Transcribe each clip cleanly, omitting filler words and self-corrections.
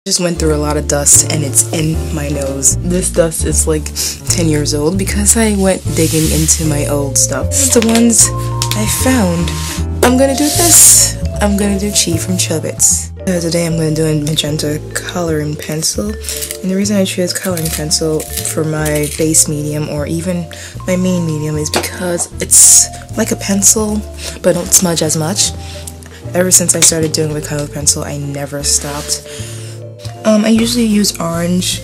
Just went through a lot of dust and it's in my nose. This dust is like 10 years old because I went digging into my old stuff. This is the ones I found. I'm gonna do this. I'm gonna do Chi from Chubits. Today I'm gonna do a magenta coloring pencil. And the reason I chose coloring pencil for my base medium or even my main medium is because it's like a pencil but don't smudge as much. Ever since I started doing with color pencil, I never stopped. I usually use orange.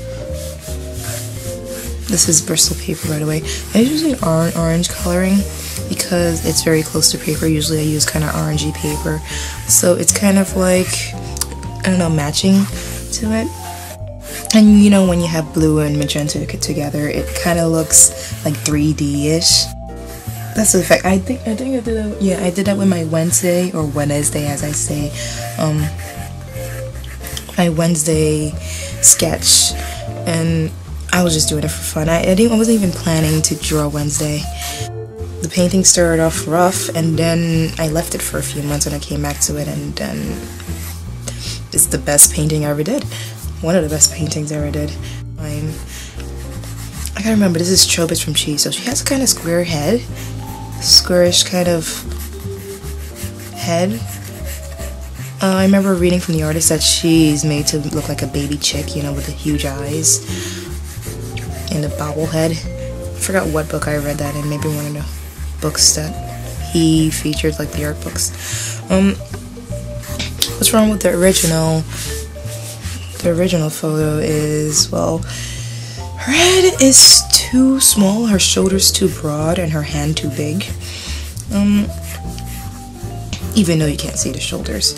This is Bristol paper, by the way. I usually orange coloring because it's very close to paper. Usually I use kind of orangey paper. So it's kind of like, I don't know, matching to it. And you know, when you have blue and magenta together, it kind of looks like 3D-ish. That's the effect. I think I did that. Yeah, I did that with my Wednesday, or Wednesday as I say. My Wednesday sketch, and I was just doing it for fun. I wasn't even planning to draw Wednesday. The painting started off rough, and then I left it for a few months and I came back to it, and then it's the best painting I ever did. One of the best paintings I ever did. I gotta remember, this is Chobits from Chi, so she has a kind of square head, squarish kind of head. I remember reading from the artist that she's made to look like a baby chick, you know, with the huge eyes and a bobblehead. I forgot what book I read that in, maybe one of the books that he featured, like the art books. What's wrong with the original? The original photo is, well, her head is too small, her shoulders too broad, and her hand too big. Even though you can't see the shoulders.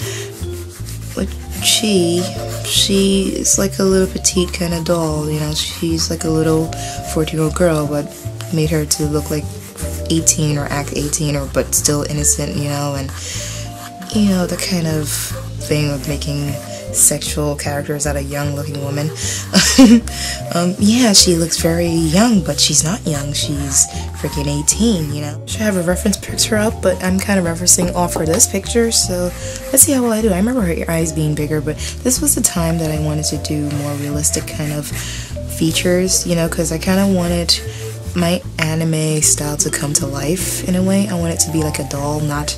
But she is like a little petite kind of doll, you know. She's like a little 14-year-old girl, but made her to look like 18 or act 18, or but still innocent, you know. And you know, the kind of thing of making sexual characters out of young looking woman. Yeah, she looks very young, but she's not young. She's freaking 18, you know. Should have a reference picture up, but I'm kind of referencing off for this picture, so let's see how well I do. I remember her eyes being bigger, but this was the time that I wanted to do more realistic kind of features, you know, because I kind of wanted my anime style to come to life in a way. I want it to be like a doll, not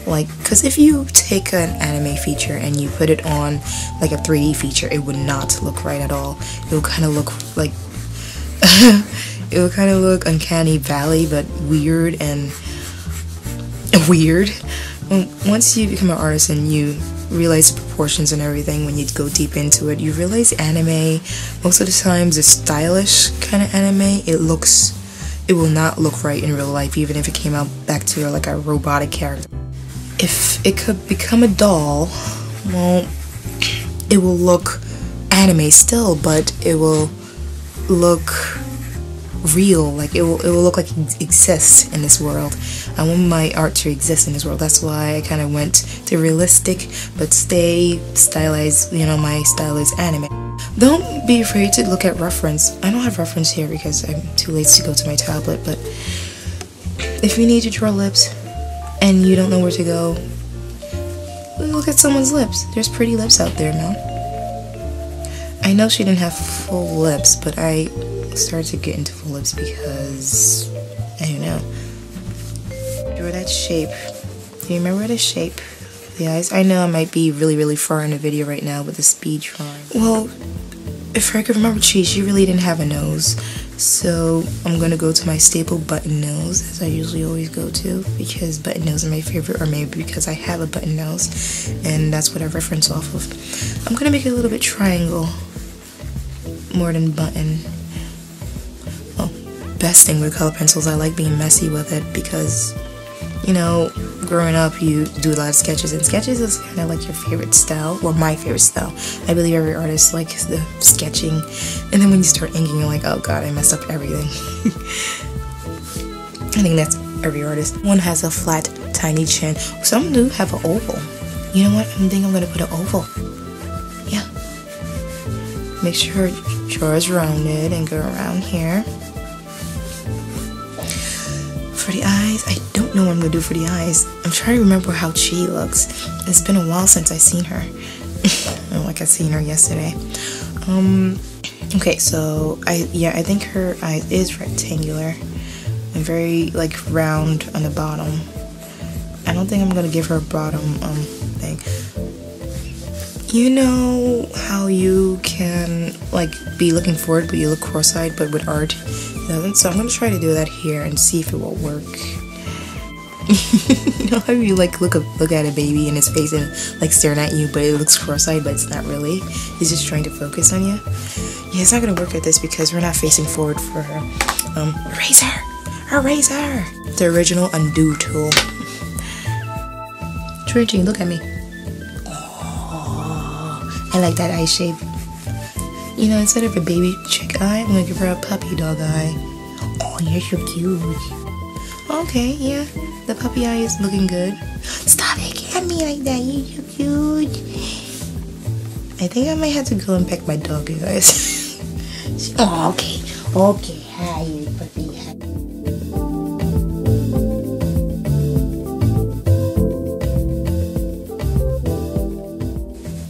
like, because if you take an anime feature and you put it on like a 3D feature, it would not look right at all. It would kind of look like it would kind of look uncanny valley, but weird and weird. Once you become an artist and you realize the proportions and everything, when you go deep into it, you realize anime, most of the times, the stylish kind of anime, it will not look right in real life, even if it came out back to like a robotic character. If it could become a doll, well, it will look anime still, but it will look real, like it will look like it exists in this world. I want my art to exist in this world. That's why I kind of went to realistic, but stay stylized, you know, my style is anime. Don't be afraid to look at reference. I don't have reference here because I'm too lazy to go to my tablet, but if you need to draw lips, and you don't know where to go, look at someone's lips. There's pretty lips out there, man. I know she didn't have full lips, but I started to get into full lips because, I don't know. Draw that shape. Do you remember the shape of the eyes? I know I might be really far in the video right now with the speed drawing. Well, if I could remember Chi, she really didn't have a nose. So I'm gonna go to my staple button nose, as I usually always go to, because button nose are my favorite, or maybe because I have a button nose, and that's what I reference off of. I'm gonna make it a little bit triangle, more than button. Well, best thing with color pencils, I like being messy with it, because, you know, growing up you do a lot of sketches, and sketches is kind of like your favorite style, or my favorite style. I believe every artist likes the sketching, and then when you start inking, you're like, oh god, I messed up everything. I think that's every artist. One has a flat, tiny chin. Some do have an oval. You know what? I think I'm gonna put an oval. Yeah. Make sure your jaw is rounded and go around here. For the eyes, I don't know what I'm gonna do for the eyes. I'm trying to remember how Chi looks. It's been a while since I've seen her. know, like I seen her yesterday. Okay, so I think her eye is rectangular and very like round on the bottom. I don't think I'm gonna give her a bottom thing. You know how you can like be looking forward but you look cross-eyed, but with art it doesn't? So I'm gonna try to do that here and see if it will work. You know how you like look at a baby in his face and like staring at you, but it looks cross-eyed, but it's not really. He's just trying to focus on you. Yeah, it's not gonna work at this because we're not facing forward for her. Eraser! The original undo tool. Trinity, look at me. Oh, I like that eye shape. You know, instead of a baby chick eye, I'm gonna give her a puppy dog eye. Oh, you're so cute. Okay, yeah, the puppy eye is looking good. Stop it at me like that, you're so cute. I think I might have to go and peck my dog, you guys. Oh, okay, hi, puppy.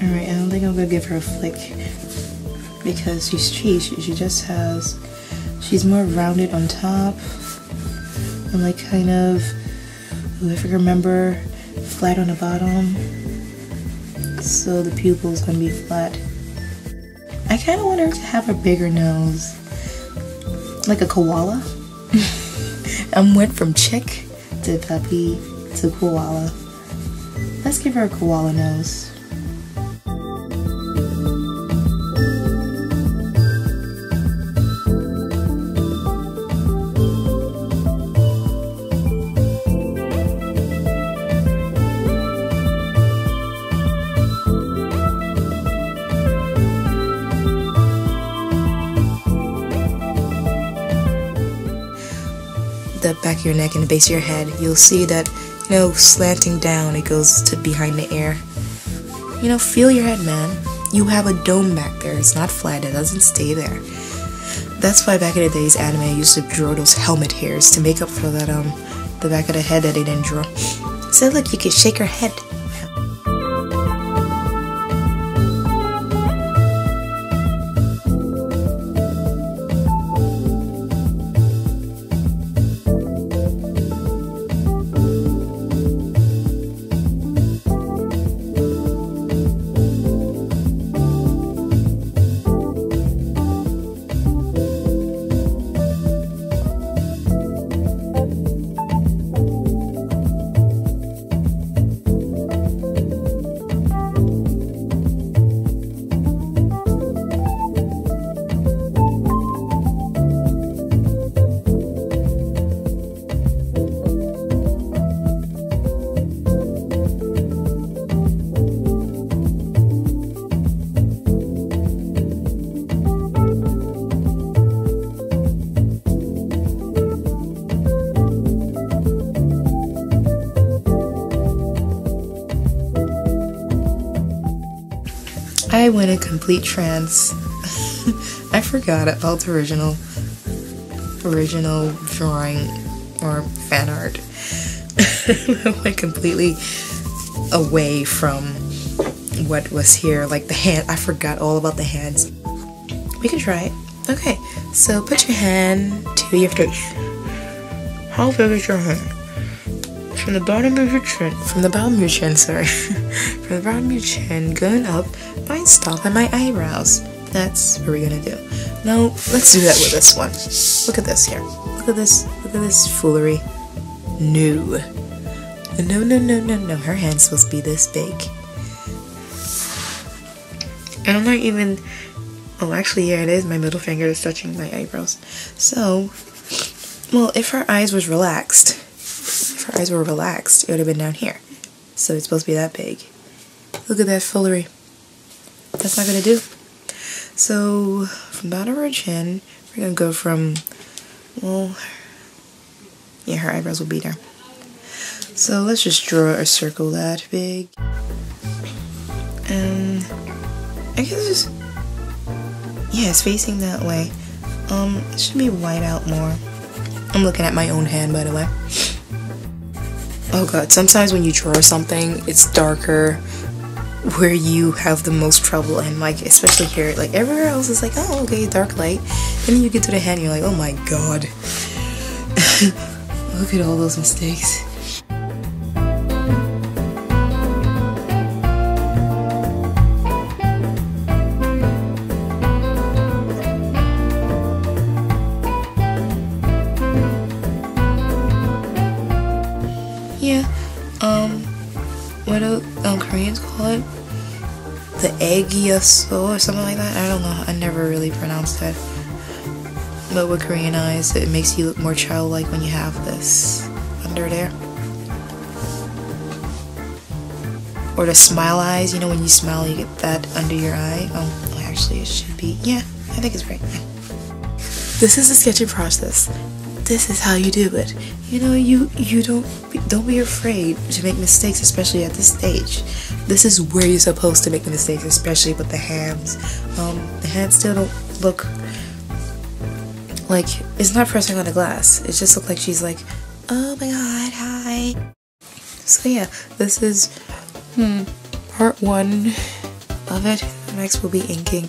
Alright, I don't think I'm gonna give her a flick because she just has, she's more rounded on top and like kind of, if I remember, flat on the bottom. So the pupil is gonna be flat. I kind of want her to have a bigger nose, like a koala. I went from chick to puppy to koala. Let's give her a koala nose. The back of your neck and the base of your head, you'll see that, you know, slanting down, it goes to behind the ear. You know, feel your head, man. You have a dome back there. It's not flat. It doesn't stay there. That's why back in the days, anime used to draw those helmet hairs to make up for that, the back of the head that they didn't draw. So look, you can shake her head. I went in complete trance. I forgot about the original drawing or fan art. I went completely away from what was here, like the hand. I forgot all about the hands. We can try it. Okay, so put your hand to your face. How big is your hand? From the bottom of your chin, from the bottom of your chin, sorry. From the bottom of your chin, going up, mine stop at my eyebrows. That's what we're gonna do. Now, let's do that with this one. Look at this here. Look at this foolery. No. No. Her hand's supposed to be this big. And I'm not even, oh actually yeah it is, my middle finger is touching my eyebrows. So, well, if her eyes was relaxed, it would have been down here. So it's supposed to be that big. Look at that foolery. That's not gonna do. So from bottom of her chin, we're gonna go from, well, yeah, her eyebrows will be there. So let's just draw a circle that big. And I guess just, yeah, it's facing that way. It should be white out more. I'm looking at my own hand, by the way. Oh god, sometimes when you draw something, it's darker where you have the most trouble, and like especially here, like everywhere else is like, oh okay, dark light, and then you get to the hand and you're like, oh my god. Look at all those mistakes. Yeah, what do Koreans call it? The egg-yaso or something like that? I don't know, I never really pronounced that. But with Korean eyes, it makes you look more childlike when you have this under there. Or the smile eyes, you know, when you smile you get that under your eye. Oh, actually it should be, yeah, I think it's right. This is the sketching process. This is how you do it. You know, you don't be afraid to make mistakes, especially at this stage. This is where you're supposed to make the mistakes, especially with the hands. The hands still don't look like, it's not pressing on the glass. It just looks like she's like, oh my god, hi. So yeah, this is part 1 of it. Next will be inking.